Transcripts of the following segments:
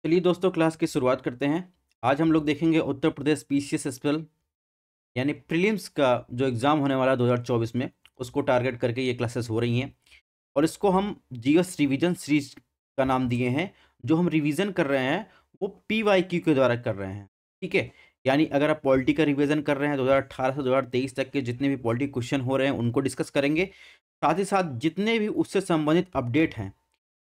चलिए दोस्तों, क्लास की शुरुआत करते हैं। आज हम लोग देखेंगे उत्तर प्रदेश पीसीएस स्पेशल यानी प्रीलिम्स का जो एग्ज़ाम होने वाला है 2024 में, उसको टारगेट करके ये क्लासेस हो रही हैं। और इसको हम जीएस रिवीजन सीरीज का नाम दिए हैं। जो हम रिवीजन कर रहे हैं वो पीवाईक्यू के द्वारा कर रहे हैं। ठीक है, यानी अगर आप पॉलिटी का रिवीजन कर रहे हैं 2018 से 2023 तक के जितने भी पॉलिटी क्वेश्चन हो रहे हैं उनको डिस्कस करेंगे। साथ ही साथ जितने भी उससे संबंधित अपडेट हैं,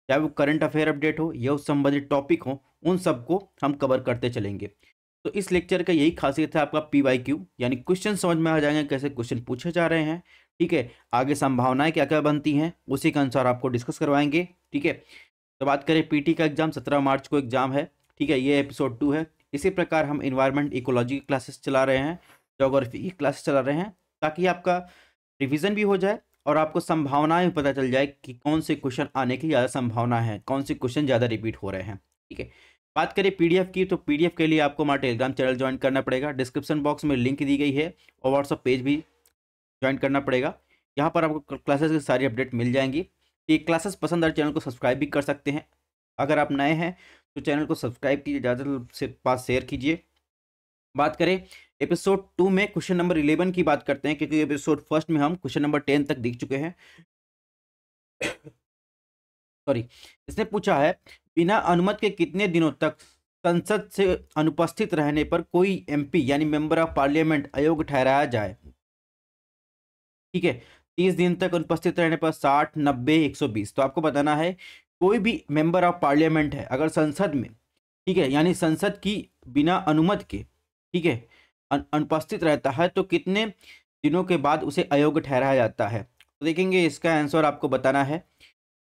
चाहे वो करंट अफेयर अपडेट हो या उस संबंधित टॉपिक हो, उन सबको हम कवर करते चलेंगे। तो इस लेक्चर का यही खासियत है, आपका पीवाईक्यू यानी क्वेश्चन समझ में आ जाएंगे कैसे क्वेश्चन पूछे जा रहे हैं। ठीक है, आगे संभावनाएं क्या क्या बनती हैं उसी के अनुसार आपको डिस्कस करवाएंगे। ठीक है, तो बात करें पीटी का एग्जाम 17 मार्च को एग्जाम है। ठीक है, ये एपिसोड 2 है। इसी प्रकार हम इन्वायरमेंट इकोलॉजी की क्लासेस चला रहे हैं, ज्योग्राफी की क्लासेस चला रहे हैं, ताकि आपका रिवीजन भी हो जाए और आपको संभावनाएं पता चल जाए कि कौन से क्वेश्चन आने की ज़्यादा संभावना है, कौन से क्वेश्चन ज़्यादा रिपीट हो रहे हैं। ठीक है, बात करें पीडीएफ की, तो पीडीएफ के लिए आपको हमारा टेलीग्राम चैनल ज्वाइन करना पड़ेगा। डिस्क्रिप्शन बॉक्स में लिंक दी गई है और व्हाट्सअप पेज भी ज्वाइन करना पड़ेगा। यहाँ पर आपको क्लासेस की सारी अपडेट मिल जाएंगी। ये क्लासेस पसंद आए चैनल को सब्सक्राइब भी कर सकते हैं। अगर आप नए हैं तो चैनल को सब्सक्राइब कीजिए, ज़्यादा से पास शेयर कीजिए। बात करें एपिसोड 2 में क्वेश्चन नंबर 11 की बात करते हैं, क्योंकि एपिसोड फर्स्ट में हम क्वेश्चन नंबर 10 तक देख चुके हैं। सॉरी, इसने पूछा है बिना अनुमति के कितने दिनों तक संसद से अनुपस्थित रहने पर कोई एमपी यानी मेंबर ऑफ पार्लियामेंट अयोग्य ठहराया जाए। ठीक है, 30 दिन तक अनुपस्थित रहने पर 60, 90, 120। तो आपको बताना है कोई भी मेंबर ऑफ पार्लियामेंट है अगर संसद में, ठीक है, यानी संसद की बिना अनुमति के, ठीक है, अनुपस्थित रहता है तो कितने दिनों के बाद उसे अयोग्य ठहराया जाता है। तो देखेंगे इसका आंसर आपको बताना है।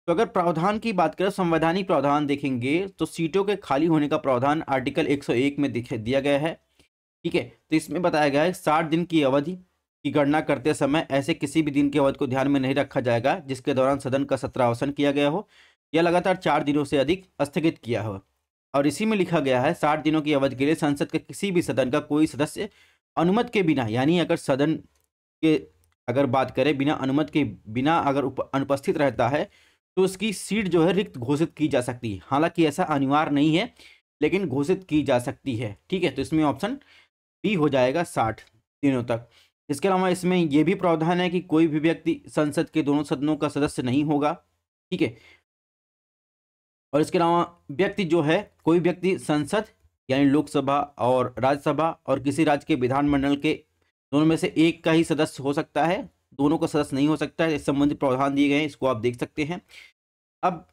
तो अगर प्रावधान की बात करें, संवैधानिक प्रावधान देखेंगे तो सीटों के खाली होने का प्रावधान आर्टिकल 101 में दिया गया है। ठीक है, तो इसमें बताया गया है 60 दिन की अवधि की गणना करते समय ऐसे किसी भी दिन की अवधि को ध्यान में नहीं रखा जाएगा जिसके दौरान सदन का सत्रावसान किया गया हो या लगातार 4 दिनों से अधिक स्थगित किया हो। और इसी में लिखा गया है 60 दिनों की अवधि के लिए संसद के किसी भी सदन का कोई सदस्य अनुमति के बिना, यानी अगर सदन के अगर बात करें बिना अनुमति के बिना अगर अनुपस्थित रहता है तो उसकी सीट जो है रिक्त घोषित की जा सकती है। हालांकि ऐसा अनिवार्य नहीं है, लेकिन घोषित की जा सकती है। ठीक है, तो इसमें ऑप्शन बी हो जाएगा 60 दिनों तक। इसके अलावा इसमें यह भी प्रावधान है कि कोई भी व्यक्ति संसद के दोनों सदनों का सदस्य नहीं होगा। ठीक है, और इसके अलावा व्यक्ति जो है, कोई व्यक्ति संसद यानी लोकसभा और राज्यसभा और किसी राज्य के विधानमंडल के दोनों में से एक का ही सदस्य हो सकता है, दोनों का सदस्य नहीं हो सकता है। इस संबंधित प्रावधान दिए गए हैं, इसको आप देख सकते हैं। अब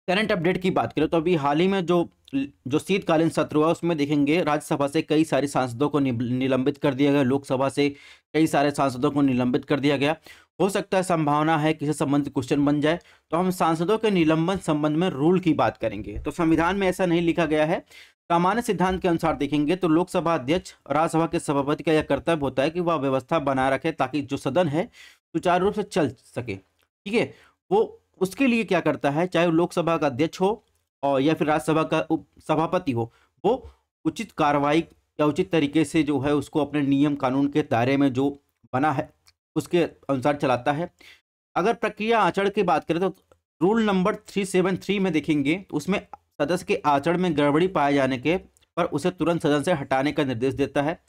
करंट अपडेट की बात करें तो अभी हाल ही में जो शीतकालीन सत्र हुआ उसमें देखेंगे राज्यसभा से कई सारे सांसदों को निलंबित कर दिया गया, लोकसभा से कई सारे सांसदों को निलंबित कर दिया गया। हो सकता है संभावना है किसी संबंधित क्वेश्चन बन जाए, तो हम सांसदों के निलंबन संबंध में रूल की बात करेंगे। तो संविधान में ऐसा नहीं लिखा गया है। सामान्य सिद्धांत के अनुसार देखेंगे तो लोकसभा अध्यक्ष राज्यसभा के सभापति का यह कर्तव्य होता है कि वह व्यवस्था बनाए रखे ताकि जो सदन है सुचारू रूप से चल सके। ठीक है, वो उसके लिए क्या करता है, चाहे वो लोकसभा का अध्यक्ष हो और या फिर राज्यसभा का उप सभापति हो, वो उचित कार्रवाई या उचित तरीके से जो है उसको अपने नियम कानून के दायरे में जो बना है उसके अनुसार चलाता है। अगर प्रक्रिया आचरण की बात करें तो रूल नंबर 373 में देखेंगे तो उसमें सदस्य के आचरण में गड़बड़ी पाए जाने के पर उसे तुरंत सदन से हटाने का निर्देश देता है।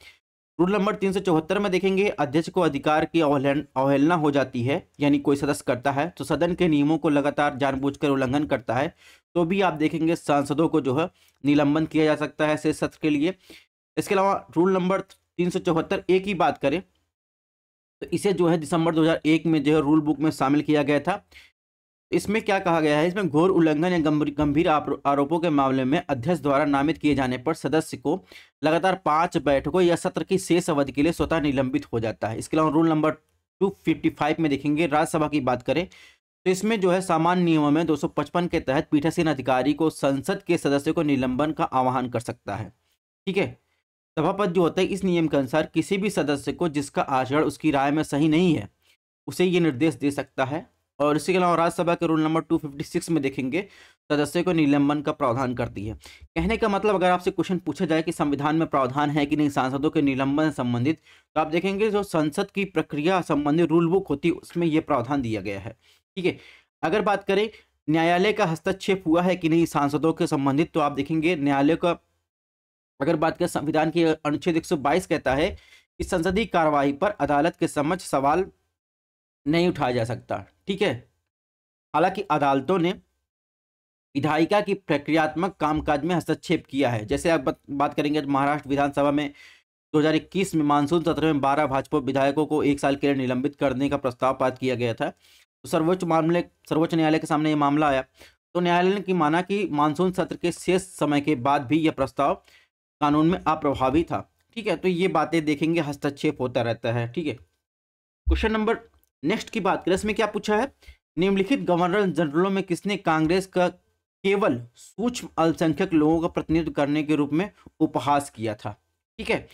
रूल नंबर 374 में देखेंगे अध्यक्ष को अधिकार की अवहेलना हो जाती है, यानी कोई सदस्य करता है तो सदन के नियमों को लगातार जानबूझकर उल्लंघन करता है तो भी आप देखेंगे सांसदों को जो है निलंबन किया जा सकता है शेष सत्र के लिए। इसके अलावा रूल नंबर 374 ए की बात करें तो इसे जो है दिसंबर 2001 में जो है रूल बुक में शामिल किया गया था। इसमें क्या कहा गया है, इसमें घोर उल्लंघन या गंभीर आरोपों के मामले में अध्यक्ष द्वारा नामित किए जाने पर सदस्य को लगातार 5 बैठकों या सत्र की शेष अवधि के लिए स्वतः निलंबित हो जाता है। इसके अलावा रूल नंबर 255 में देखेंगे राज्यसभा की बात करें तो इसमें जो है सामान्य नियमों में 255 के तहत पीठासीन अधिकारी को संसद के सदस्य को निलंबन का आह्वान कर सकता है। ठीक है, सभापति जो होता है इस नियम के अनुसार किसी भी सदस्य को जिसका आचरण उसकी राय में सही नहीं है उसे ये निर्देश दे सकता है। और इसके अलावा राज्यसभा के रूल नंबर 256 में देखेंगे सदस्य को निलंबन का प्रावधान करती है। कहने का मतलब अगर आपसे क्वेश्चन पूछा जाए कि संविधान में प्रावधान है कि नहीं सांसदों के निलंबन से संबंधित, तो आप देखेंगे जो संसद की प्रक्रिया संबंधी रूल बुक होती है उसमें यह प्रावधान दिया गया है। ठीक है, अगर बात करें न्यायालय का हस्तक्षेप हुआ है कि नहीं सांसदों के संबंधित, तो आप देखेंगे न्यायालय का अगर बात करें संविधान की अनुच्छेद 122 कहता है कि संसदीय कार्यवाही पर अदालत के समक्ष सवाल नहीं उठाया जा सकता। ठीक है, हालांकि अदालतों ने विधायिका की प्रक्रियात्मक कामकाज में हस्तक्षेप किया है। जैसे आप बात करेंगे महाराष्ट्र विधानसभा में 2021 में मानसून सत्र में 12 भाजपा विधायकों को 1 साल के लिए निलंबित करने का प्रस्ताव पारित किया गया था। तो सर्वोच्च न्यायालय के सामने ये मामला आया, तो न्यायालय ने माना कि मानसून सत्र के शेष समय के बाद भी यह प्रस्ताव कानून में अप्रभावी था। ठीक है, तो ये बातें देखेंगे, हस्तक्षेप होता रहता है। ठीक है, क्वेश्चन नंबर नेक्स्ट की बात करें, इसमें क्या पूछा है, निम्नलिखित गवर्नर जनरलों में किसने कांग्रेस का केवल सूक्ष्म अल्पसंख्यक लोगों का प्रतिनिधित्व करने के रूप में उपहास किया था। ठीक है,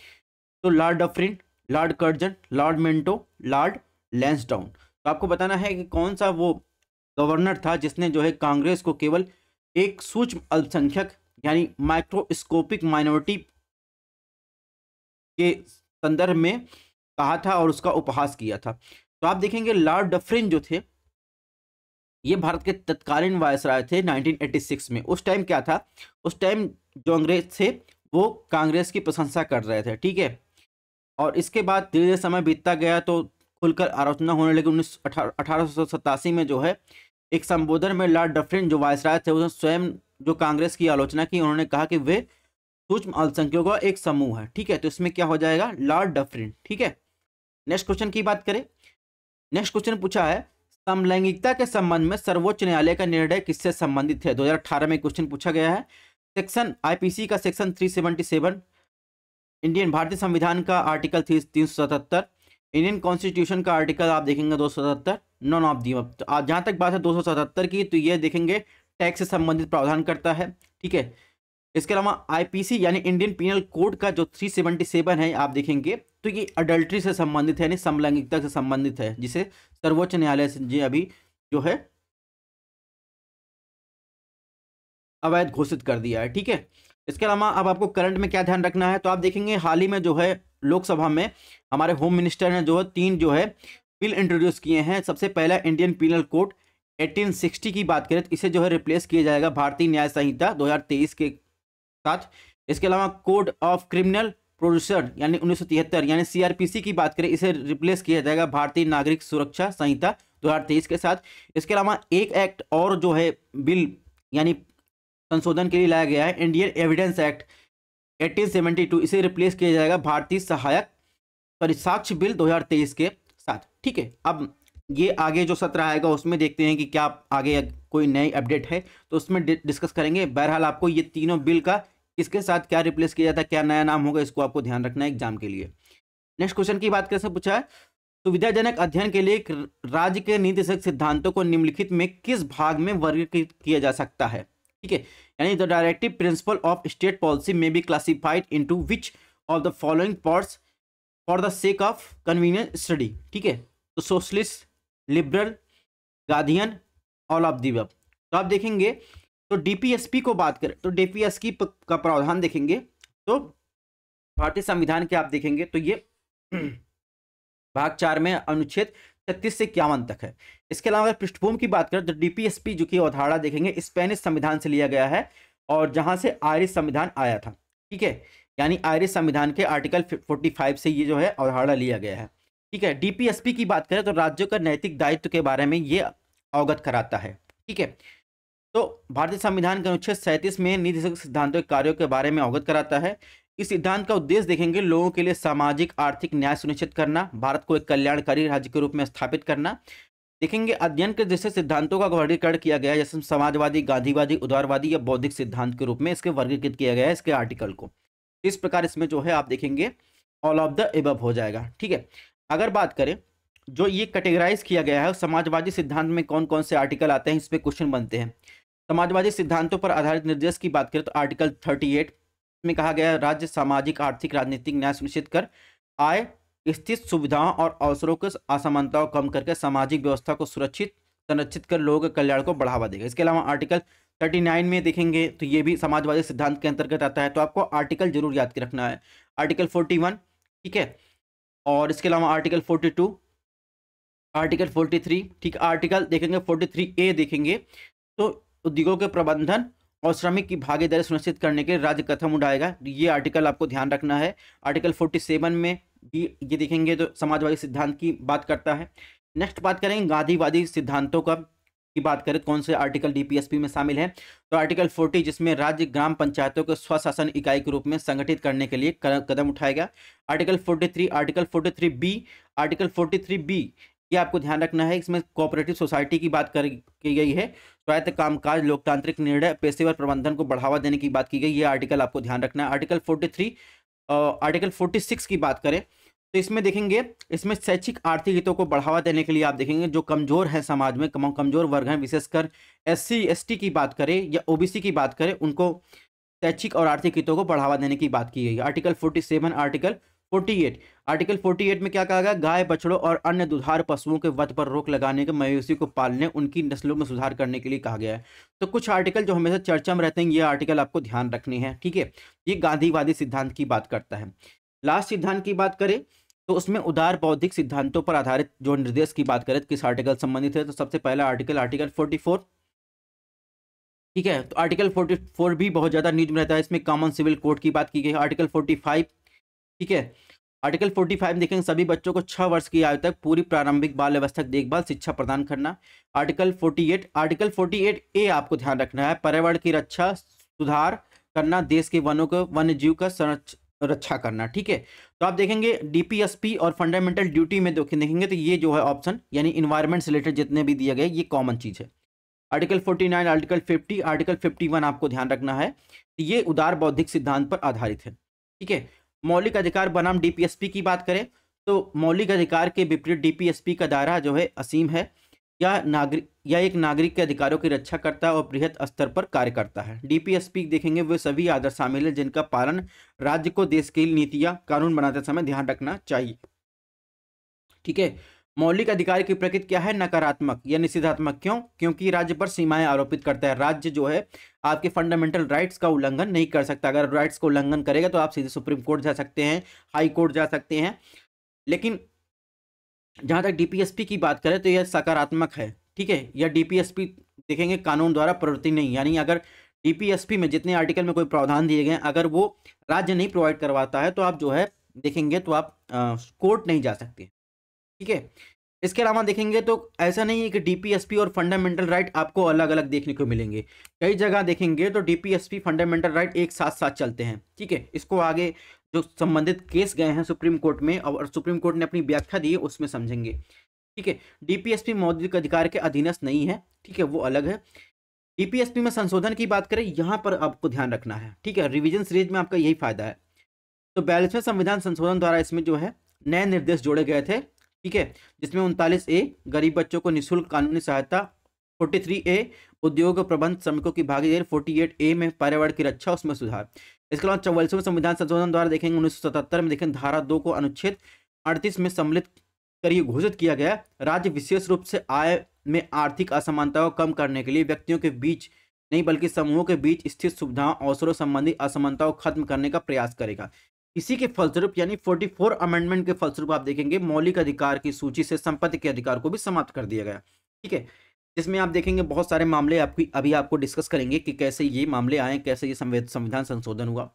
तो Lord Dufferin, Lord Curzon, Lord Minto, Lord Lansdowne. तो आपको बताना है कि कौन सा वो गवर्नर था जिसने जो है कांग्रेस को केवल एक सूक्ष्म अल्पसंख्यक यानी माइक्रोस्कोपिक माइनॉरिटी के संदर्भ में कहा था और उसका उपहास किया था। तो आप देखेंगे लॉर्ड डफरिन जो थे ये भारत के तत्कालीन वायसराय थे 1986 में। उस टाइम क्या था, उस टाइम जो अंग्रेज थे वो कांग्रेस की प्रशंसा कर रहे थे। ठीक है, और इसके बाद धीरे धीरे समय बीतता गया तो खुलकर आलोचना होने लगी। 1887 में जो है एक संबोधन में लॉर्ड डफरिन जो वायसराय थे उन्होंने स्वयं जो कांग्रेस की आलोचना की। उन्होंने कहा कि वे सूक्ष्म अल्पसंख्यकों का एक समूह है। ठीक है, तो इसमें क्या हो जाएगा, लॉर्ड डफरिन। ठीक है, नेक्स्ट क्वेश्चन की बात करें, नेक्स्ट क्वेश्चन पूछा है समलैंगिकता के संबंध में सर्वोच्च न्यायालय का निर्णय किससे संबंधित है। 2018 में क्वेश्चन पूछा गया है। सेक्शन आईपीसी का सेक्शन 377, इंडियन भारतीय संविधान का आर्टिकल 377, इंडियन कॉन्स्टिट्यूशन का आर्टिकल आप देखेंगे 277, नॉन ऑफ दी। तो आप जहां तक बात है 277 की, तो ये देखेंगे टैक्स से संबंधित प्रावधान करता है। ठीक है, इसके अलावा आईपीसी यानी इंडियन पिनल कोड का जो 377 है आप देखेंगे तो ये अडल्ट्री से संबंधित है यानी समलैंगिकता से संबंधित है, जिसे सर्वोच्च न्यायालय से अभी जो है अवैध घोषित कर दिया है। ठीक है, इसके अलावा अब आपको करंट में क्या ध्यान रखना है, तो आप देखेंगे हाल ही में जो है लोकसभा में हमारे होम मिनिस्टर ने जो है 3 जो है बिल इंट्रोड्यूस किए हैं। सबसे पहला इंडियन पिनल कोड 1860 की बात करें तो इसे जो है रिप्लेस किया जाएगा भारतीय न्याय संहिता 2023 के साथ। इसके अलावा कोड ऑफ क्रिमिनल प्रोसीजर यानी 1973 यानी सीआरपीसी की बात करें इसे रिप्लेस किया जाएगा भारतीय नागरिक सुरक्षा संहिता 2023 के साथ। इसके अलावा एक एक्ट और जो है बिल यानी संशोधन के लिए लाया गया है, इंडियन एविडेंस एक्ट 1872, इसे रिप्लेस किया जाएगा भारतीय सहायक साक्ष्य बिल 2023 के साथ। ठीक है, अब ये आगे जो सत्र आएगा उसमें देखते हैं कि क्या आगे कोई नई अपडेट है तो उसमें डिस्कस करेंगे। बहरहाल आपको ये तीनों बिल का किसके साथ क्या रिप्लेस किया जाता है, क्या नया नाम होगा, इसको आपको ध्यान रखना है एग्जाम के लिए। नेक्स्ट क्वेश्चन की बात कैसे पूछा है, सुविधाजनक अध्ययन के लिए राज्य के नीतिगत सिद्धांतों को निम्नलिखित में किस भाग में वर्गीकृत किया जा सकता है। ठीक है, यानी the directive principle of state policy में be classified into which of the following parts for the sake of convenience study. ठीक है, तो socialist, liberal, guardian, all of the above. तो आप देखेंगे तो डीपीएसपी को बात करें तो डीपीएसपी का प्रावधान देखेंगे तो भारतीय संविधान के आप देखेंगे तो ये भाग 4 में अनुच्छेद 36 से 51 तक है। इसके अलावा अगर पृष्ठभूमि की बात करें तो डीपीएसपी जो की अवधारणा देखेंगे स्पेनिश संविधान से लिया गया है और जहां से आयरिश संविधान आया था। ठीक है, यानी आयरिश संविधान के आर्टिकल 45 से ये जो है अवधारणा लिया गया है। ठीक है, डीपीएसपी की बात करें तो राज्यों का नैतिक दायित्व के बारे में ये अवगत कराता है। ठीक है, तो भारतीय संविधान के अनुच्छेद 37 में नीति सिद्धांतों के कार्यों के बारे में अवगत कराता है। इस सिद्धांत का उद्देश्य देखेंगे लोगों के लिए सामाजिक आर्थिक न्याय सुनिश्चित करना, भारत को एक कल्याणकारी राज्य के रूप में स्थापित करना। देखेंगे अध्ययन के जैसे सिद्धांतों का वर्गीकरण किया गया है, जैसे समाजवादी, गांधीवादी, उदारवादी या बौद्धिक सिद्धांत के रूप में इसके वर्गीकृत किया गया है इसके आर्टिकल को। इस प्रकार इसमें जो है आप देखेंगे ऑल ऑफ द एबव हो जाएगा। ठीक है, अगर बात करें जो ये कैटेगराइज किया गया है समाजवादी सिद्धांत में कौन कौन से आर्टिकल आते हैं, इस पे क्वेश्चन बनते हैं। समाजवादी सिद्धांतों पर आधारित निर्देश की बात करें तो आर्टिकल 38 में कहा गया है राज्य सामाजिक आर्थिक राजनीतिक न्याय सुनिश्चित कर आय स्थित सुविधाओं और अवसरों के असमानताओं कम करके सामाजिक व्यवस्था को सुरक्षित संरक्षित कर लोगों के कल्याण को बढ़ावा देगा। इसके अलावा आर्टिकल 39 में देखेंगे तो ये भी समाजवादी सिद्धांत के अंतर्गत आता है, तो आपको आर्टिकल जरूर याद के रखना है। आर्टिकल 41, ठीक है, और इसके अलावा आर्टिकल 42, आर्टिकल 43, ठीक, आर्टिकल देखेंगे 43A देखेंगे तो उद्योगों के प्रबंधन और श्रमिक की भागीदारी सुनिश्चित करने के लिए राज्य कदम उठाएगा। ये आर्टिकल आपको ध्यान रखना है। आर्टिकल 47 में भी ये देखेंगे तो समाजवादी सिद्धांत की बात करता है। नेक्स्ट बात करेंगे गांधीवादी सिद्धांतों का की बात करें कौन से आर्टिकल डीपीएसपी में शामिल है, तो आर्टिकल 40 जिसमें राज्य ग्राम पंचायतों को स्वशासन इकाई के रूप में संगठित करने के लिए कदम उठाएगा। Article 43, article 43 B, article 43 B ये आपको ध्यान रखना है। इसमें कोऑपरेटिव सोसाइटी की बात की गई है। स्वायत्त कामकाज, लोकतांत्रिक निर्णय, पेशेवर प्रबंधन को बढ़ावा देने की बात की गई। ये आर्टिकल आपको ध्यान रखना है। आर्टिकल 43, आर्टिकल 46 की बात करें तो इसमें देखेंगे, इसमें शैक्षिक आर्थिक हितों को बढ़ावा देने के लिए आप देखेंगे जो कमजोर है समाज में, कमजोर वर्ग हैं, विशेषकर एससी एसटी की बात करें या ओबीसी की बात करें, उनको शैक्षिक और आर्थिक हितों को बढ़ावा देने की बात की गई है। आर्टिकल 47, आर्टिकल 48, आर्टिकल 48 में क्या कहा गया, गाय बछड़ों और अन्य दुधारू पशुओं के वध पर रोक लगाने के, मवेशी को पालने, उनकी नस्लों में सुधार करने के लिए कहा गया है। तो कुछ आर्टिकल जो हमेशा चर्चा में रहते हैं, ये आर्टिकल आपको ध्यान रखने हैं, ठीक है। ये गांधीवादी सिद्धांत की बात करता है। लास्ट सिद्धांत की बात करें तो उसमें उदार बौद्धिक सिद्धांतों पर आधारित जो निर्देश की बात करें किस आर्टिकल संबंधित है, तो सबसे पहला आर्टिकल, आर्टिकल 44, ठीक है। तो आर्टिकल 44 भी बहुत ज्यादा न्यूज में रहता है। इसमें कॉमन सिविल कोड की बात की गई है। आर्टिकल 45, ठीक है। आर्टिकल 45 देखेंगे सभी बच्चों को 6 वर्ष की आयु तक पूरी प्रारंभिक बाल अवस्था देखभाल शिक्षा प्रदान करना। आर्टिकल 48, आर्टिकल 48 ए आपको ध्यान रखना है, पर्यावरण की रक्षा सुधार करना, देश के वनों को वन्य जीव का रक्षा करना, ठीक है। तो आप देखेंगे डीपीएसपी और फंडामेंटल ड्यूटी में देखेंगे तो ये जो है ऑप्शन यानी इन्वायरमेंट से रिलेटेड जितने भी दिए गए ये कॉमन चीज है। आर्टिकल 49, आर्टिकल 50, आर्टिकल 51 आपको ध्यान रखना है, ये उदार बौद्धिक सिद्धांत पर आधारित है, ठीक है। मौलिक अधिकार बनाम डीपीएसपी की बात करें तो मौलिक अधिकार के विपरीत डीपीएसपी का दायरा जो है असीम है, या एक नागरिक के अधिकारों की रक्षा करता है और बृहत स्तर पर कार्य करता है। डीपीएसपी देखेंगे वे सभी आदर्श शामिल है जिनका पालन राज्य को देश की नीतियां कानून बनाते समय ध्यान रखना चाहिए, ठीक है। मौलिक अधिकार की प्रकृति क्या है, नकारात्मक या निषेधात्मक। क्यों? क्योंकि राज्य पर सीमाएं आरोपित करता है। राज्य जो है आपके फंडामेंटल राइट्स का उल्लंघन नहीं कर सकता। अगर राइट्स का उल्लंघन करेगा तो आप सीधे सुप्रीम कोर्ट जा सकते हैं, हाई कोर्ट जा सकते हैं। लेकिन जहां तक डीपीएसपी की बात करें तो यह सकारात्मक है, ठीक है। या डीपीएसपी देखेंगे कानून द्वारा प्रवृत्ति नहीं, यानी अगर डीपीएसपी में जितने आर्टिकल में कोई प्रावधान दिए गए अगर वो राज्य नहीं प्रोवाइड करवाता है तो आप जो है देखेंगे तो आप कोर्ट नहीं जा सकते, ठीक है। इसके अलावा देखेंगे तो ऐसा नहीं है कि डीपीएसपी और फंडामेंटल राइट आपको अलग अलग देखने को मिलेंगे। कई जगह देखेंगे तो डीपीएसपी फंडामेंटल राइट एक साथ साथ चलते हैं, ठीक है। इसको आगे जो संबंधित केस गए हैं सुप्रीम कोर्ट में और सुप्रीम कोर्ट ने अपनी व्याख्या दी है उसमें समझेंगे, ठीक है। डीपीएसपी मौद्रिक अधिकार के अधीनस्थ नहीं है, ठीक है, वो अलग है। डीपीएसपी में संशोधन की बात करें यहाँ पर आपको ध्यान रखना है, ठीक है। रिवीजन सीरीज में आपका यही फायदा है। तो 42वें संविधान संशोधन द्वारा इसमें जो है नए निर्देश जोड़े गए थे, ठीक है, जिसमें 39A गरीब बच्चों को निःशुल्क कानूनी सहायता, 43A उद्योग प्रबंध श्रमिकों की भागीदारी, 48A में पर्यावरण की रक्षा उसमें सुधार। इसके अलावा 44वें संविधान संशोधन द्वारा देखेंगे 1977 में देखेंगे धारा 2 को अनुच्छेद 38 में सम्मिलित कर घोषित किया गया, राज्य विशेष रूप से आय में आर्थिक असमानता को कम करने के लिए व्यक्तियों के बीच नहीं बल्कि समूहों के बीच स्थित सुविधाओं अवसरों संबंधी असमानता को खत्म करने का प्रयास करेगा। इसी के फलस्वरूप यानी 44 अमेंडमेंट के फलस्वरूप आप देखेंगे मौलिक अधिकार की सूची से संपत्ति के अधिकार को भी समाप्त कर दिया गया, ठीक है। इसमें आप देखेंगे बहुत सारे मामले अभी आपको डिस्कस करेंगे कि कैसे ये मामले आए, कैसे ये संविधान संशोधन हुआ।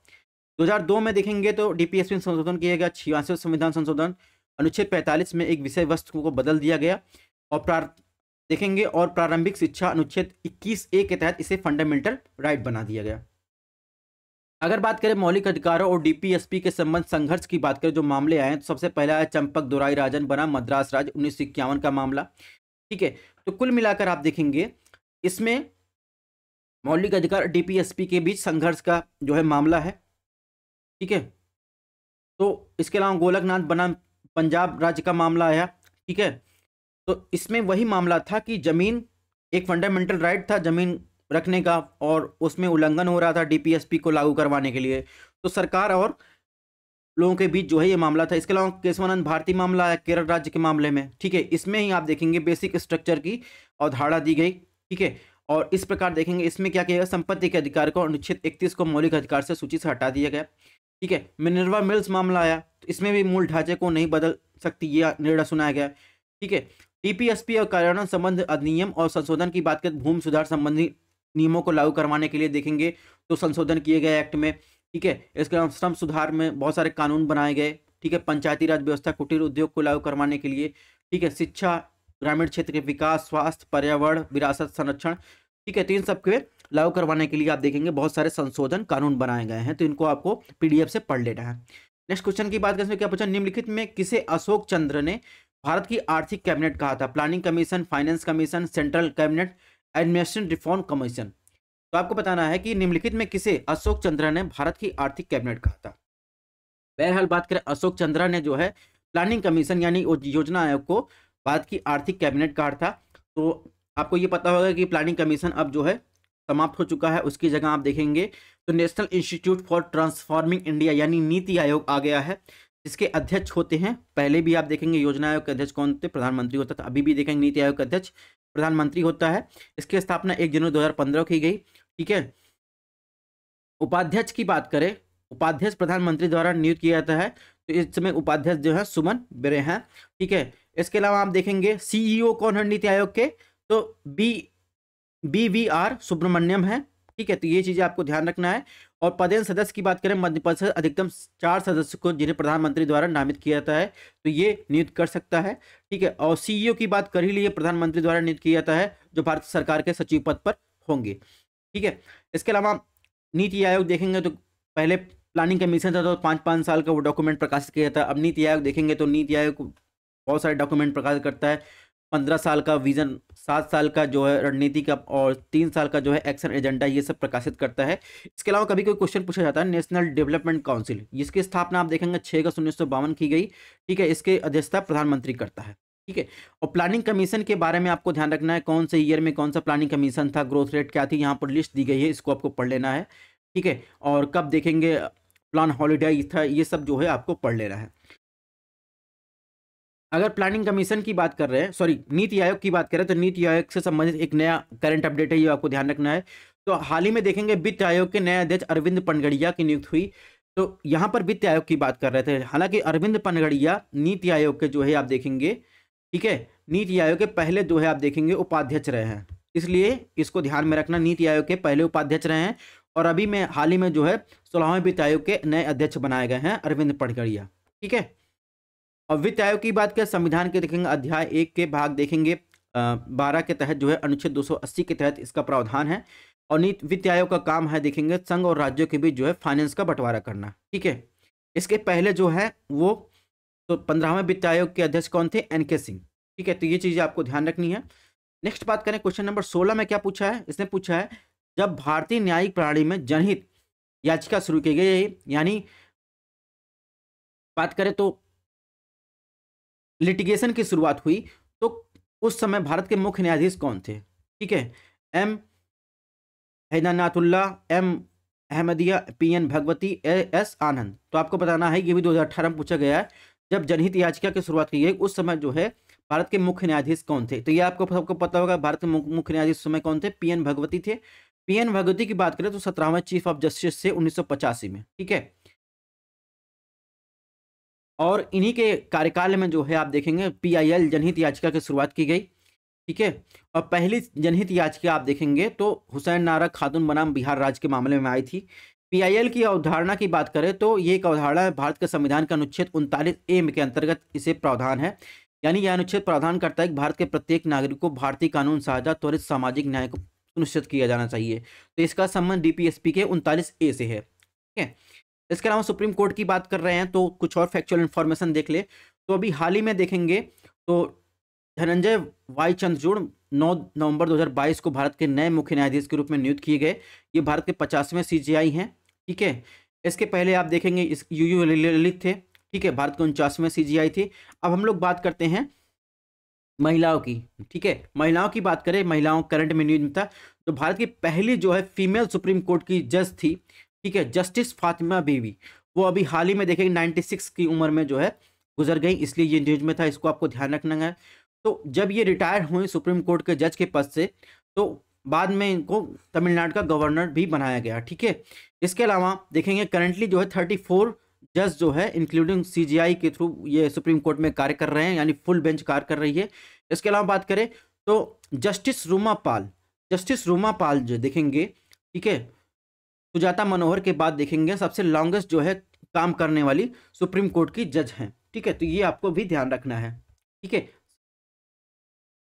2002 में देखेंगे तो डीपीएसपी संशोधन किया गया। 86वें संविधान संशोधन अनुच्छेद 45 में एक विषय वस्तु को बदल दिया गया और देखेंगे और प्रारंभिक शिक्षा अनुच्छेद 21A के तहत इसे फंडामेंटल राइट बना दिया गया। अगर बात करें मौलिक अधिकारों और डीपीएसपी के संबंध संघर्ष की बात करें जो मामले आए तो सबसे पहला है चंपक दोराई राजन बना मद्रास राज्य 1951 का मामला, ठीक है। तो कुल मिलाकर आप देखेंगे इसमें मौलिक अधिकार डीपीएसपी के बीच संघर्ष का जो है मामला है, ठीक है। तो इसके अलावा गोलकनाथ बनाम पंजाब राज्य का मामला आया, ठीक है। तो इसमें वही मामला था कि जमीन एक फंडामेंटल राइट था जमीन रखने का और उसमें उल्लंघन हो रहा था डीपीएसपी को लागू करवाने के लिए, तो सरकार और लोगों के बीच जो है ये मामला था। इसके अलावा केशवानंद भारती मामला है केरल राज्य के मामले में, ठीक है। इसमें ही आप देखेंगे बेसिक स्ट्रक्चर की अवधारणा दी गई, ठीक है। और इस प्रकार देखेंगे इसमें क्या किया गया, संपत्ति के अधिकार को अनुच्छेद 31 को मौलिक अधिकार से सूची से हटा दिया गया, ठीक है। मिनर्वा मिल्स मामला आया तो इसमें भी मूल ढांचे को नहीं बदल सकती यह निर्णय सुनाया गया, ठीक है। टीपीएसपी और कार्यान्वयन संबंध अधिनियम और संशोधन की बात करें, भूमि सुधार संबंधी नियमों को लागू करवाने के लिए देखेंगे तो संशोधन किए गए एक्ट में, ठीक है। इसके अलावा श्रम सुधार में बहुत सारे कानून बनाए गए, ठीक है। पंचायती राज व्यवस्था, कुटीर उद्योग को लागू करवाने के लिए, ठीक है। शिक्षा, ग्रामीण क्षेत्र के विकास, स्वास्थ्य, पर्यावरण, विरासत संरक्षण, ठीक है। तो इन सबके लागू करवाने के लिए आप देखेंगे बहुत सारे संशोधन कानून बनाए गए हैं, तो इनको आपको पीडीएफ से पढ़ लेना है। नेक्स्ट क्वेश्चन की बात करें, क्या पूछा, निम्नलिखित में किसे अशोक चंद्र ने भारत की आर्थिक कैबिनेट कहा था? Planning commission, finance commission, central cabinet, administration reform commission. तो आपको बताना है कि निम्नलिखित में किसे अशोक चंद्र ने भारत की आर्थिक कैबिनेट कहा था। बहरहाल बात करें, अशोक चंद्र ने जो है प्लानिंग कमीशन यानी योजना आयोग को भारत की आर्थिक कैबिनेट कहा था। तो आपको ये पता होगा कि प्लानिंग कमीशन अब जो है समाप्त हो चुका है, उसकी जगह आप देखेंगे तो national institute for transforming India यानी नीति आयोग आ गया है, जिसके अध्यक्ष होते हैं, पहले भी आप देखेंगे योजना आयोग के अध्यक्ष कौन थे? प्रधानमंत्री होता था। अभी भी देखेंगे नीति आयोग का अध्यक्ष प्रधानमंत्री होता है। इसकी स्थापना 1 जनवरी 2015 की गई, ठीक है। उपाध्यक्ष की बात करें, उपाध्यक्ष प्रधानमंत्री द्वारा नियुक्त किया जाता है, तो इस समय उपाध्यक्ष जो है सुमन बेरे हैं, ठीक है। इसके अलावा आप देखेंगे सीईओ कौन है नीति आयोग के? तो BVR सुब्रमण्यम है, ठीक है। तो ये चीजें आपको ध्यान रखना है। और पदेन सदस्य की बात करें, मध्य प्रदेश अधिकतम 4 सदस्य को जिन्हें प्रधानमंत्री द्वारा नामित किया जाता है, तो ये नियुक्त कर सकता है, ठीक है। और सीईओ की बात कर ही लिए, प्रधानमंत्री द्वारा नियुक्त किया जाता है, जो भारत सरकार के सचिव पद पर होंगे, ठीक है। इसके अलावा नीति आयोग देखेंगे तो पहले प्लानिंग कमीशन था, तो 5-5 साल का वो डॉक्यूमेंट प्रकाशित किया था। अब नीति आयोग देखेंगे तो नीति आयोग बहुत सारे डॉक्यूमेंट प्रकाशित करता है, 15 साल का विजन, 7 साल का जो है रणनीति का, और 3 साल का जो है एक्शन एजेंडा, ये सब प्रकाशित करता है। इसके अलावा कभी कोई क्वेश्चन पूछा जाता है, नेशनल डेवलपमेंट काउंसिल, जिसकी स्थापना आप देखेंगे 6 अगस्त 1952 की गई, ठीक है। इसके अध्यक्षता प्रधानमंत्री करता है, ठीक है। और प्लानिंग कमीशन के बारे में आपको ध्यान रखना है, कौन से ईयर में कौन सा प्लानिंग कमीशन था, ग्रोथ रेट क्या थी, यहाँ पर लिस्ट दी गई है, इसको आपको पढ़ लेना है, ठीक है। और कब देखेंगे प्लान हॉलीडे था, ये सब जो है आपको पढ़ लेना है। अगर प्लानिंग कमीशन की बात कर रहे हैं, सॉरी नीति आयोग की बात करें, तो नीति आयोग से संबंधित एक नया करंट अपडेट है, ये आपको ध्यान रखना है। तो हाल ही में देखेंगे वित्त आयोग के नए अध्यक्ष अरविंद पनगड़िया की नियुक्ति हुई, तो यहाँ पर वित्त आयोग की बात कर रहे थे। हालांकि अरविंद पनगड़िया नीति आयोग के जो है आप देखेंगे, ठीक है, नीति आयोग के पहले जो है आप देखेंगे उपाध्यक्ष रहे हैं, इसलिए इसको ध्यान में रखना, नीति आयोग के पहले उपाध्यक्ष रहे हैं। और अभी में हाल ही में जो है 16वें वित्त आयोग के नए अध्यक्ष बनाए गए हैं अरविंद पनगड़िया, ठीक है। और वित्त आयोग की बात करें, संविधान के देखेंगे अध्याय 1 के भाग देखेंगे 12 के तहत जो है अनुच्छेद 280 के तहत इसका प्रावधान है। और वित्त आयोग का काम है देखेंगे संघ और राज्यों के बीच जो है फाइनेंस का बंटवारा करना, ठीक है। इसके पहले जो है वो तो 15वें वित्त आयोग के अध्यक्ष कौन थे? NK सिंह, ठीक है। तो ये चीजें आपको ध्यान रखनी है। नेक्स्ट बात करें, क्वेश्चन नंबर 16 में क्या पूछा है? इसने पूछा है जब भारतीय न्यायिक प्रणाली में जनहित याचिका शुरू की गई, यानी बात करें तो लिटिगेशन की शुरुआत हुई, तो उस समय भारत के मुख्य न्यायाधीश कौन थे? ठीक है, M हैदनातुल्ला, M Ahmadiyya, PN Bhagwati, S आनंद। तो आपको बताना है, ये भी 2018 में पूछा गया है, जब जनहित याचिका की शुरुआत की गई उस समय जो है भारत के मुख्य न्यायाधीश कौन थे? तो ये आपको सबको पता होगा, भारत के मुख्य न्यायाधीश उस समय कौन थे? PN भगवती थे। PN भगवती की बात करें तो 17वें चीफ ऑफ जस्टिस से 1985 में, ठीक है। और इन्हीं के कार्यकाल में जो है आप देखेंगे PIL जनहित याचिका की शुरुआत की गई, ठीक है। और पहली जनहित याचिका आप देखेंगे तो हुसैन नारा खातून बनाम बिहार राज्य के मामले में आई थी। PIL की अवधारणा की बात करें तो ये एक अवधारणा है, भारत के संविधान का अनुच्छेद 39A के अंतर्गत इसे प्रावधान है, यानी यह अनुच्छेद प्रावधान करता है कि भारत के प्रत्येक नागरिक को भारतीय कानून सहायता त्वरित सामाजिक न्याय को सुनिश्चित किया जाना चाहिए। तो इसका संबंध DPSP के 39A से है, ठीक है। इसके अलावा सुप्रीम कोर्ट की बात कर रहे हैं तो कुछ और फैक्चुअल इन्फॉर्मेशन देख ले, तो अभी हाल ही में देखेंगे तो धनंजय वाई चंद्रचूड़ 9 नवंबर 2022 को भारत के नए मुख्य न्यायाधीश के रूप में नियुक्त किए गए। ये भारत के 50वें CJI हैं, ठीक है। इसके पहले आप देखेंगे इस UU ललित थे, ठीक है, भारत के 49वें CJI थे। अब हम लोग बात करते हैं महिलाओं की, ठीक है। महिलाओं की बात करें, महिलाओं करंट में न्यूज था, तो भारत की पहली जो है फीमेल सुप्रीम कोर्ट की जज थी, ठीक है, जस्टिस फातिमा बीवी। वो अभी हाल ही में देखेंगे 96 की उम्र में जो है गुजर गई, इसलिए ये न्यूज में था, इसको आपको ध्यान रखना है। तो जब ये रिटायर हुए सुप्रीम कोर्ट के जज के पद से, तो बाद में इनको तमिलनाडु का गवर्नर भी बनाया गया, ठीक है। इसके अलावा देखेंगे करंटली जो है 34 जज जो है इंक्लूडिंग CJI के थ्रू ये सुप्रीम कोर्ट में कार्य कर रहे हैं, यानी फुल बेंच कार्य कर रही है। इसके अलावा बात करें तो जस्टिस रूमा पाल जो देखेंगे, ठीक है, सुजाता मनोहर के बाद देखेंगे सबसे लॉन्गेस्ट जो है काम करने वाली सुप्रीम कोर्ट की जज हैं, ठीक है, तो ये आपको भी ध्यान रखना है, ठीक है।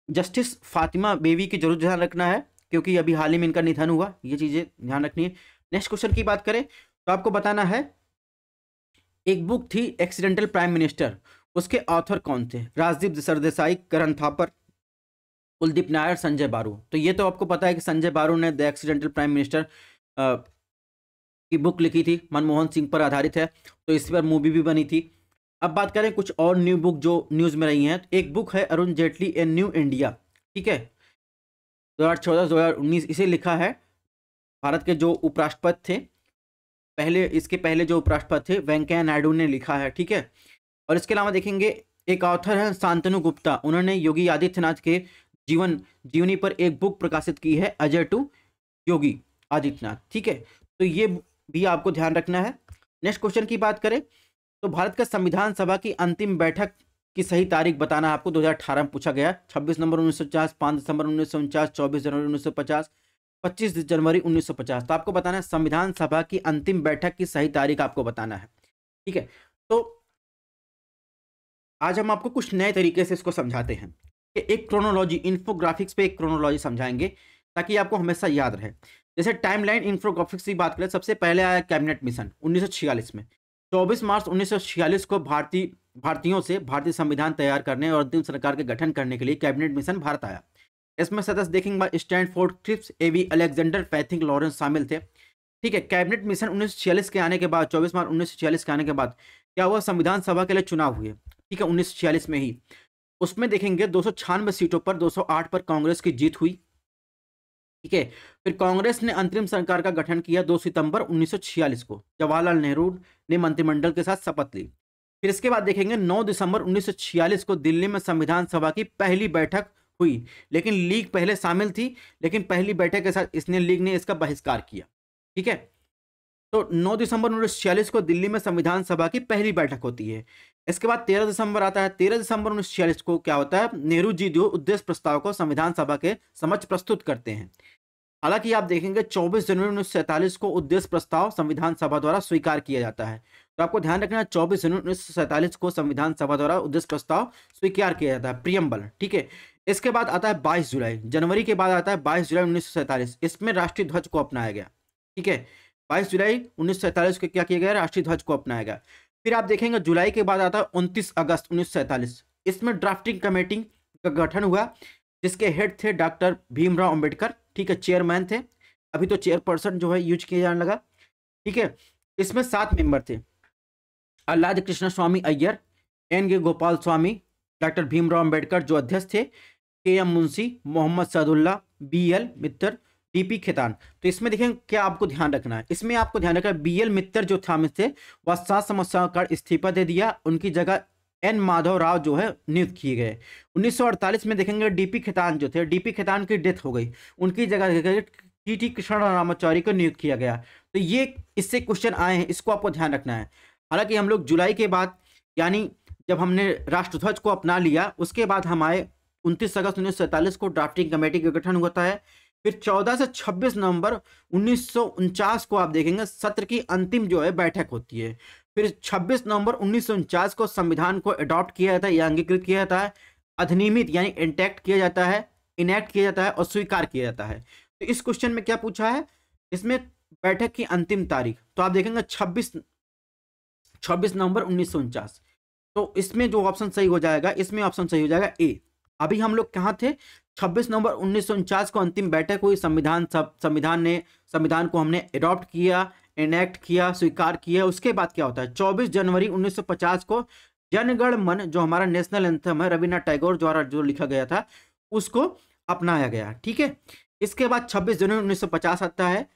जस्टिस फातिमा बेबी की जरूर ध्यान रखना है क्योंकि अभी हाल ही में इनका निधन हुआ, ये चीजें ध्यान रखनी है। नेक्स्ट क्वेश्चन की बात करें तो आपको बताना है एक बुक थी एक्सीडेंटल प्राइम मिनिस्टर, उसके ऑथर कौन थे? राजदीप सरदेसाई, करण थापर, कुलदीप नायर, संजय बारू। तो ये तो आपको पता है कि संजय बारू ने द एक्सीडेंटल प्राइम मिनिस्टर की बुक लिखी थी, मनमोहन सिंह पर आधारित है, तो इस पर मूवी भी बनी थी। अब बात करें कुछ और न्यू बुक जो न्यूज़ में रही हैं, एक बुक है Arun Jaitley a new India, ठीक है, 2014-2019, इसे लिखा है भारत के जो उपराष्ट्रपति थे पहले, इसके पहले जो उपराष्ट्रपति थे वेंकैया नायडू ने लिखा है, ठीक है। और इसके अलावा देखेंगे एक ऑथर है शांतनु गुप्ता, उन्होंने योगी आदित्यनाथ के जीवनी पर एक बुक प्रकाशित की है, अजय टू योगी आदित्यनाथ, ठीक है, तो ये भी आपको ध्यान रखना है। नेक्स्ट क्वेश्चन की बात करें तो भारत का संविधान सभा की अंतिम बैठक की सही तारीख बताना आपको 2018 में पूछा गया, 26 नवंबर 1950, 5 दिसंबर 1949, 24 जनवरी 1950, 25 जनवरी 1950। तो आपको बताना है संविधान सभा की अंतिम बैठक की सही तारीख आपको बताना है, ठीक है। तो आज हम आपको कुछ नए तरीके से इसको समझाते हैं कि एक क्रोनोलॉजी, इन्फोग्राफिक्स पे एक क्रोनोलॉजी समझाएंगे ताकि आपको हमेशा याद रहे। जैसे टाइमलाइन इन्फोग्राफिक्स की बात करें, सबसे पहले आया कैबिनेट मिशन 1946 में, 24 मार्च 1946 को भारतीयों से भारतीय संविधान तैयार करने और अंतिम सरकार के गठन करने के लिए कैबिनेट मिशन भारत आया। इसमें सदस्य देखेंगे स्टैनफोर्ड क्रिप्स, एवी अलेक्जेंडर, पैथिक लॉरेंस शामिल थे, ठीक है। कैबिनेट मिशन 1946 के आने के बाद, 24 मार्च 1946 के आने के बाद क्या हुआ, संविधान सभा के लिए चुनाव हुए, ठीक है, 1946 में ही। उसमें देखेंगे 296 सीटों पर 208 पर कांग्रेस की जीत हुई, ठीक है। फिर कांग्रेस ने अंतरिम सरकार का गठन किया 2 सितंबर 1946 को, जवाहरलाल नेहरू ने मंत्रिमंडल के साथ शपथ ली। फिर इसके बाद देखेंगे 9 दिसंबर 1946 को दिल्ली में संविधान सभा की पहली बैठक हुई, लेकिन लीग पहले शामिल थी, लेकिन पहली बैठक के साथ लीग ने इसका बहिष्कार किया, ठीक है। तो 9 दिसंबर 1946 को दिल्ली में संविधान सभा की पहली बैठक होती है। इसके बाद 13 दिसंबर आता है, 13 दिसंबर 1946 को क्या होता है, नेहरू जी जो उद्देश्य प्रस्ताव को संविधान सभा के समक्ष प्रस्तुत करते हैं। हालांकि आप देखेंगे 24 जनवरी 1947 को उद्देश्य प्रस्ताव संविधान सभा द्वारा स्वीकार किया जाता है। तो आपको ध्यान रखना है 24 जनवरी 1947 को संविधान सभा द्वारा उद्देश्य प्रस्ताव स्वीकार किया जाता है, प्रियम्बल, ठीक है। इसके बाद आता है 22 जुलाई, जनवरी के बाद आता है 22 जुलाई 1947, इसमें राष्ट्रीय ध्वज को अपनाया गया, ठीक है। 22 जुलाई 1947 को क्या किया गया, राष्ट्रीय ध्वज को अपनाया गया। फिर आप देखेंगे जुलाई के बाद आता है 29 अगस्त 1947, इसमें ड्राफ्टिंग कमेटी का गठन हुआ, जिसके हेड थे डॉक्टर भीमराव अंबेडकर, ठीक है, चेयरमैन थे, अभी तो चेयरपर्सन जो है यूज किया जाने लगा, ठीक है। इसमें 7 मेंबर थे, Alladi Krishna Swami Ayyar, N K Gopal Swami, doctor Bhimrao Ambedkar जो अध्यक्ष थे, K M Munshi, Mohammad Saadulla, B L Mitter, TP Khaitan. तो इसमें देखें क्या आपको ध्यान रखना है, इसमें आपको ध्यान रखना है बी एल मित्तर जो थे वह 7 समस्याओं का इस्तीफा दे दिया, उनकी जगह एन माधव राव जो है नियुक्त किए गए। 1948 में देखेंगे डीपी खेतान जो थे, डीपी खेतान की डेथ हो गई, उनकी जगह टी कृष्ण रामाचारी को नियुक्त किया गया। तो ये इससे क्वेश्चन आए हैं, इसको आपको ध्यान रखना है। हालांकि हम लोग जुलाई के बाद, यानी जब हमने राष्ट्रध्वज को अपना लिया, उसके बाद हम आए 29 अगस्त 1947 को ड्राफ्टिंग कमेटी का गठन होता है। फिर 14 से 26 नवंबर 1949 को आप देखेंगे सत्र की अंतिम जो है बैठक होती है। फिर 26 नवंबर 1949 को संविधान को अडॉप्ट किया जाता है या अंगीकृत किया जाता है, अधिनियमित यानी इंटैक्ट किया जाता है, इनैक्ट किया जाता है और स्वीकार किया जाता है। तो इस क्वेश्चन में क्या पूछा है, इसमें बैठक की अंतिम तारीख, तो आप देखेंगे 26 नवंबर 1949। तो इसमें जो ऑप्शन सही हो जाएगा, इसमें ऑप्शन सही हो जाएगा ए। अभी हम लोग कहाँ थे, 26 नवंबर 1949 को अंतिम बैठक हुई, संविधान को हमने अडॉप्ट किया, इनैक्ट किया, स्वीकार किया। उसके बाद क्या होता है, 24 जनवरी 1950 को जनगण मन जो हमारा नेशनल एंथम है, रविन्द्रनाथ टैगोर द्वारा जो लिखा गया था, उसको अपनाया गया, ठीक है। इसके बाद 26 जनवरी 1950 आता है,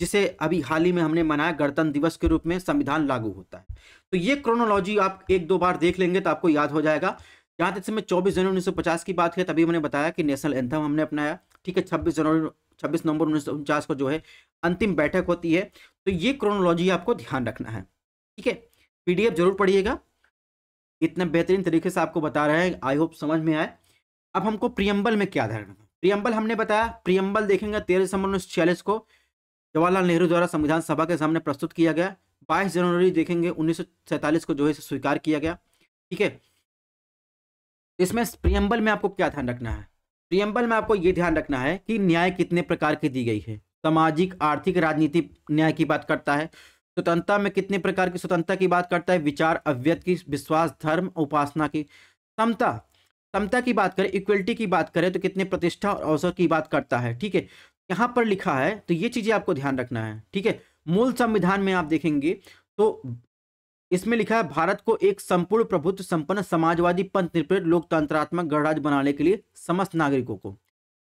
जिसे अभी हाल ही में हमने मनाया गणतंत्र दिवस के रूप में, संविधान लागू होता है। तो ये क्रोनोलॉजी आप 1-2 बार देख लेंगे तो आपको याद हो जाएगा। जहाँ तक समय 24 जनवरी 1950 की बात है, तभी मैंने बताया कि नेशनल एंथम हमने अपनाया, ठीक है। 26 नवंबर 1949 को जो है अंतिम बैठक होती है। तो ये क्रोनोलॉजी आपको ध्यान रखना है, ठीक है। पीडीएफ जरूर पढ़िएगा, इतने बेहतरीन तरीके से आपको बता रहे हैं, आई होप समझ में आए। अब हमको प्रियम्बल में क्या ध्यान रखना। प्रियम्बल हमने बताया, प्रियम्बल देखेंगे 13 दिसंबर 1946 को जवाहरलाल नेहरू द्वारा संविधान सभा के सामने प्रस्तुत किया गया। 22 जनवरी देखेंगे 1947 को जो है इसे स्वीकार किया गया। ठीक है, इसमें प्रियम्बल में आपको क्या ध्यान रखना है। प्रियम्बल में आपको ये ध्यान रखना है कि न्याय कितने प्रकार की दी गई है। सामाजिक, आर्थिक, राजनीतिक न्याय की बात करता है। स्वतंत्रता में कितने प्रकार की स्वतंत्रता की बात करता है। विचार, अव्यक्त की, विश्वास, धर्म, उपासना की। समता, समता की बात करें, इक्वलिटी की बात करें तो कितने प्रतिष्ठा और अवसर की बात करता है। ठीक है, यहाँ पर लिखा है तो ये चीजें आपको ध्यान रखना है। ठीक है, मूल संविधान में आप देखेंगे तो इसमें लिखा है भारत को एक संपूर्ण प्रभुत्व संपन्न समाजवादी पंथ निरपेक्ष लोकतंत्रात्मक गणराज्य बनाने के लिए समस्त नागरिकों को।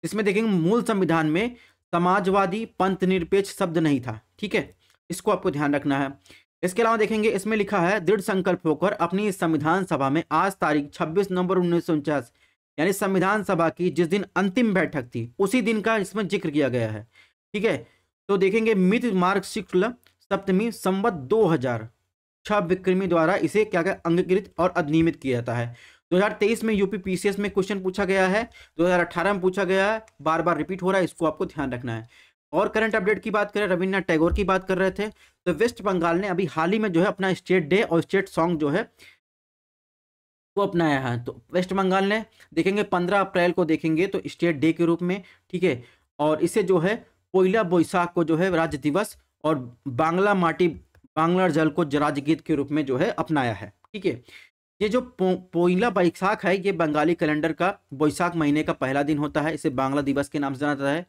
इसमें देखेंगे मूल संविधान में समाजवादी पंथ निरपेक्ष शब्द नहीं था। ठीक है, इसको आपको ध्यान रखना है। इसके अलावा देखेंगे इसमें लिखा है दृढ़ संकल्प होकर अपनी संविधान सभा में आज तारीख 26 नवंबर 1949 यानी संविधान सभा की जिस दिन अंतिम बैठक थी उसी दिन का इसमें जिक्र किया गया है। ठीक है, तो देखेंगे मित्र मार्ग शुक्ल सप्तमी संवत 2006 विक्रमी द्वारा इसे क्या क्या अंगीकृत और अधिनियमित किया जाता है। 2023 में यूपी पीसीएस में क्वेश्चन पूछा गया है, 2018 में पूछा गया है, बार बार रिपीट हो रहा है, इसको आपको ध्यान रखना है। और करंट अपडेट की बात करें, रविन्द्रनाथ टैगोर की बात कर रहे थे, तो वेस्ट बंगाल ने अभी हाल ही में जो है अपना स्टेट डे और स्टेट सॉन्ग जो है वो अपनाया है। तो वेस्ट बंगाल ने देखेंगे 15 अप्रैल को देखेंगे तो स्टेट डे के रूप में। ठीक है, और इसे जो है पोइला बोईसाख को जो है राज्य दिवस और बांग्ला माटी बांग्ला जल को राज्य गीत के रूप में जो है अपनाया है। ठीक है, ये जो पोइला बैसाख है ये बंगाली कैलेंडर का बैसाख महीने का पहला दिन होता है। इसे बांग्ला दिवस के नाम से जाना जाता है।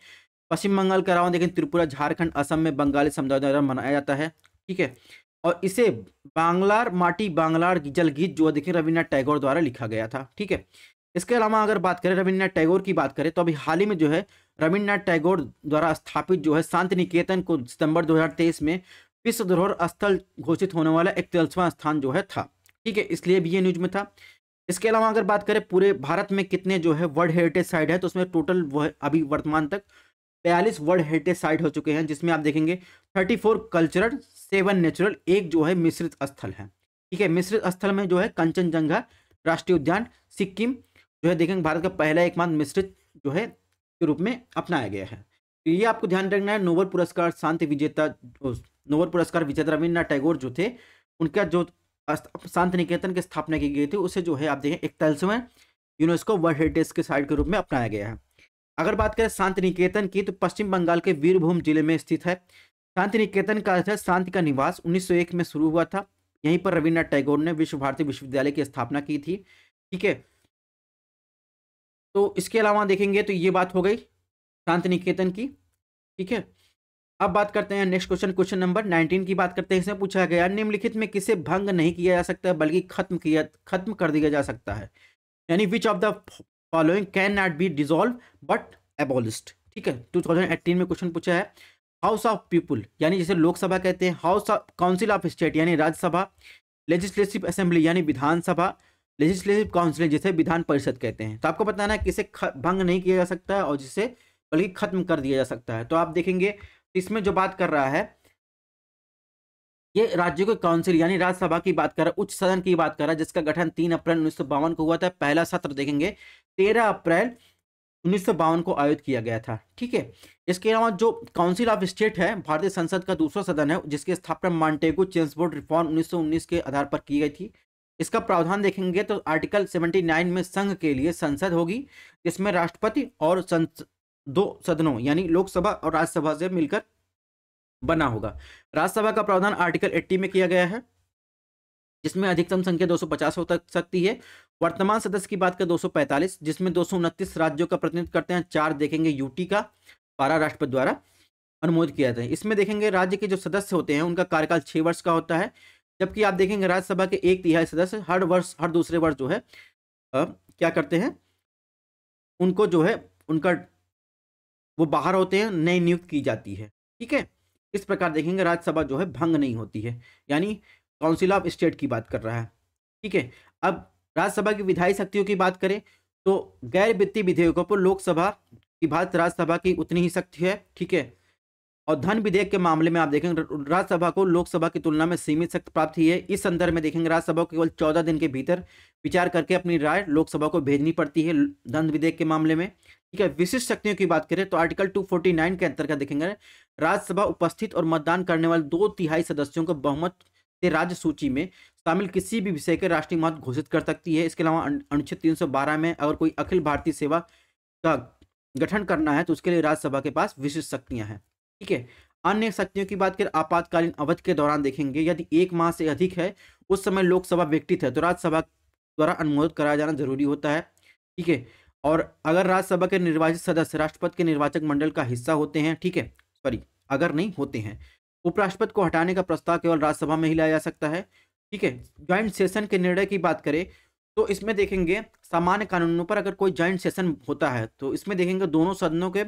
पश्चिम बंगाल के अलावा देखें त्रिपुरा, झारखंड, असम में बंगाली समुदाय द्वारा मनाया जाता है। ठीक है, और इसे बांग्लार माटी बांग्लार जल गीत जो देखिए रविन्द्रनाथ टैगोर द्वारा लिखा गया था। ठीक है, इसके अलावा अगर बात करें रविन्द्रनाथ टैगोर की बात करें तो अभी हाल ही में जो है रविन्द्रनाथ टैगोर द्वारा स्थापित जो है शांति निकेतन को सितंबर 2023 में विश्व धरोहर स्थल घोषित होने वाला 41वां स्थान जो है था। ठीक है, इसलिए भी ये न्यूज में था। इसके अलावा अगर बात करें पूरे भारत में कितने जो है वर्ल्ड हेरिटेज साइट है तो उसमें टोटल वो है अभी वर्तमान तक 42 वर्ल्ड हेरिटेज साइट हो चुके हैं, जिसमें आप देखेंगे 34 कल्चरल, 7 नेचुरल, एक जो है मिश्रित स्थल है। ठीक है, मिश्रित स्थल में जो है कंचनजंगा राष्ट्रीय उद्यान सिक्किम जो है देखेंगे भारत का पहला एकमात्र मिश्रित जो है के रूप में अपनाया गया है। तो ये आपको ध्यान रखना है। नोबेल पुरस्कार शांति विजेता नोबेल पुरस्कार विजेता रविन्द्रनाथ टैगोर जो थे उनका जो शांति निकेतन की स्थापना की गई थी उसे जो है आप देखें 41वें यूनेस्को वर्ल्ड हेरिटेज के साइट के रूप में अपनाया गया है। अगर बात करें शांति निकेतन की तो पश्चिम बंगाल के वीरभूम जिले में स्थित है। शांति निकेतन का अर्थ है शांति का निवास। 1901 में शुरू हुआ था। यहीं पर रविन्द्रनाथ टैगोर ने विश्व भारती विश्वविद्यालय की स्थापना की थी। ठीक है, तो इसके अलावा देखेंगे तो ये बात हो गई शांति निकेतन की। ठीक है, अब बात करते हैं नेक्स्ट क्वेश्चन, क्वेश्चन नंबर 19 की बात करते हैं। इसमें पूछा गया निम्नलिखित में किसे भंग नहीं किया जा सकता बल्कि खत्म कर दिया जा सकता है, यानी विच of the following can not be dissolve but abolished. ठीक है, 2018 में क्वेश्चन पूछा है। हाउस ऑफ पीपुल यानी जैसे लोकसभा कहते हैं, house of council of state यानी राज्यसभा, लेजिस्लेटिव असेंबली यानी विधानसभा, लेजिस्लेटिव काउंसिल जिसे विधान परिषद कहते हैं। तो आपको बताना है किसे भंग नहीं किया जा सकता है और जिसे बल्कि खत्म कर दिया जा सकता है। तो आप देखेंगे इसमें जो बात कर रहा है ये राज्यों के काउंसिल यानी राज्यसभा की बात कर रहा है, उच्च सदन की बात कर रहा है, जिसका गठन 3 अप्रैल 1952 को हुआ था। पहला सत्र देखेंगे 13 अप्रैल 1952 को आयोजित किया गया था। ठीक है, इसके अलावा जो काउंसिल ऑफ स्टेट है भारतीय संसद का दूसरा सदन है, जिसकी स्थापना मॉन्टेगू चेम्सफोर्ड रिफॉर्म 1919 के आधार पर की गई थी। इसका प्रावधान देखेंगे तो आर्टिकल 79 में संघ के लिए संसद होगी, जिसमें राष्ट्रपति और 2 सदनों यानी लोकसभा और राज्यसभा से मिलकर बना होगा। राज्यसभा का प्रावधान आर्टिकल 80 में किया गया है, जिसमें अधिकतम संख्या 250 हो सकती है। वर्तमान सदस्य की बात करें 245, जिसमें 229 राज्यों का प्रतिनिधित्व करते हैं, 4 देखेंगे यूटी का, 12 राष्ट्रपति द्वारा अनुमोदित किया जाता है। इसमें देखेंगे राज्य के जो सदस्य होते हैं उनका कार्यकाल 6 वर्ष का होता है, जबकि आप देखेंगे राज्यसभा के 1/3 सदस्य हर दूसरे वर्ष जो है क्या करते हैं, उनको जो है उनका वो बाहर होते हैं, नई नियुक्त की जाती है। ठीक है, इस प्रकार देखेंगे राज्यसभा जो है भंग नहीं होती है, यानी काउंसिल ऑफ स्टेट की बात कर रहा है। ठीक है, अब राज्यसभा की विधायी शक्तियों की बात करें तो गैर वित्तीय विधेयकों पर लोकसभा की भारत राज्यसभा की उतनी ही शक्ति है। ठीक है, और धन विधेयक के मामले में आप देखेंगे राज्यसभा को लोकसभा की तुलना में सीमित शक्ति प्राप्त हुई है। इस संदर्भ में देखेंगे राज्यसभा को केवल 14 दिन के भीतर विचार करके अपनी राय लोकसभा को भेजनी पड़ती है धन विधेयक के मामले में। ठीक है, विशिष्ट शक्तियों की बात करें तो आर्टिकल 249 के अंतर्गत देखेंगे राज्यसभा उपस्थित और मतदान करने वाले 2/3 सदस्यों को बहुमत से राज्य सूची में शामिल किसी भी विषय के राष्ट्रीय महत्व घोषित कर सकती है। इसके अलावा अनुच्छेद 312 में अगर कोई अखिल भारतीय सेवा का गठन करना है तो उसके लिए राज्यसभा के पास विशिष्ट शक्तियां हैं। ठीक है, अन्य शक्तियों की बात करें आपातकालीन अवधि के दौरान देखेंगे यदि 1 माह से अधिक है उस समय लोकसभा विघटित है तो राज्यसभा द्वारा अनुमोदित कराया जाना जरूरी होता है। ठीक है, और अगर राज्यसभा के निर्वाचित सदस्य राष्ट्रपति के निर्वाचक मंडल का हिस्सा होते हैं, ठीक है, सॉरी अगर नहीं होते हैं, उपराष्ट्रपति को हटाने का प्रस्ताव केवल राज्यसभा में ही लाया जा सकता है। ठीक है, ज्वाइंट सेशन के निर्णय की बात करें तो इसमें देखेंगे सामान्य कानूनों पर अगर कोई ज्वाइंट सेशन होता है तो इसमें देखेंगे दोनों सदनों के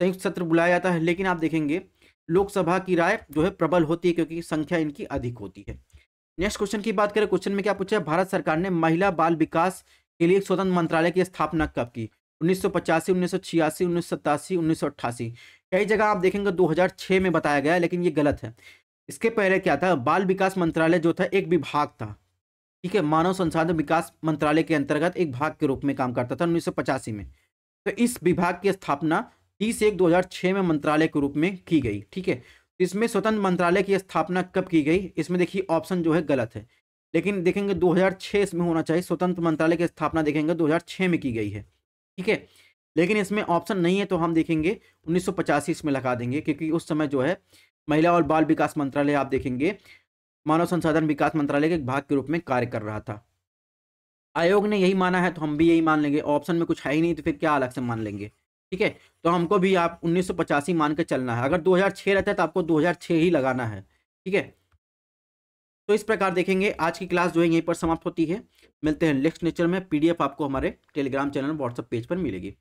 संयुक्त सत्र बुलाया जाता है, लेकिन आप देखेंगे लोकसभा की राय जो है प्रबल होती है क्योंकि संख्या इनकी अधिक होती है। नेक्स्ट क्वेश्चन की बात करें, क्वेश्चन में क्या पूछा है, भारत सरकार ने महिला बाल विकास के लिए एक स्वतंत्र मंत्रालय की स्थापना कब की? 1985, 1986, 1987, 1988। कई जगह आप देखेंगे 2006 में बताया गया है, लेकिन ये गलत है। इसके पहले क्या था, बाल विकास मंत्रालय जो था एक विभाग था। ठीक है, मानव संसाधन विकास मंत्रालय के अंतर्गत एक भाग के रूप में काम करता था 1985 में। तो इस विभाग की स्थापना 30/1/2006 में मंत्रालय के रूप में की गई। ठीक है, इसमें स्वतंत्र मंत्रालय की स्थापना कब की गई? इसमें देखिए ऑप्शन जो है गलत है, लेकिन देखेंगे 2006 इसमें होना चाहिए। स्वतंत्र मंत्रालय की स्थापना देखेंगे 2006 में की गई है। ठीक है, लेकिन इसमें ऑप्शन नहीं है तो हम देखेंगे 1985 इसमें लगा देंगे क्योंकि उस समय जो है महिला और बाल विकास मंत्रालय आप देखेंगे मानव संसाधन विकास मंत्रालय के एक भाग के रूप में कार्य कर रहा था। आयोग ने यही माना है तो हम भी यही मान लेंगे। ऑप्शन में कुछ है ही नहीं तो फिर क्या अलग से मान लेंगे। ठीक है, तो हमको भी आप 1985 मान के चलना है। अगर 2006 रहता है तो आपको 2006 ही लगाना है। ठीक है, तो इस प्रकार देखेंगे आज की क्लास जो है यहीं पर समाप्त होती है। मिलते हैं नेक्स्ट लेक्चर में। PDF आपको हमारे टेलीग्राम चैनल व्हाट्सएप पेज पर मिलेगी।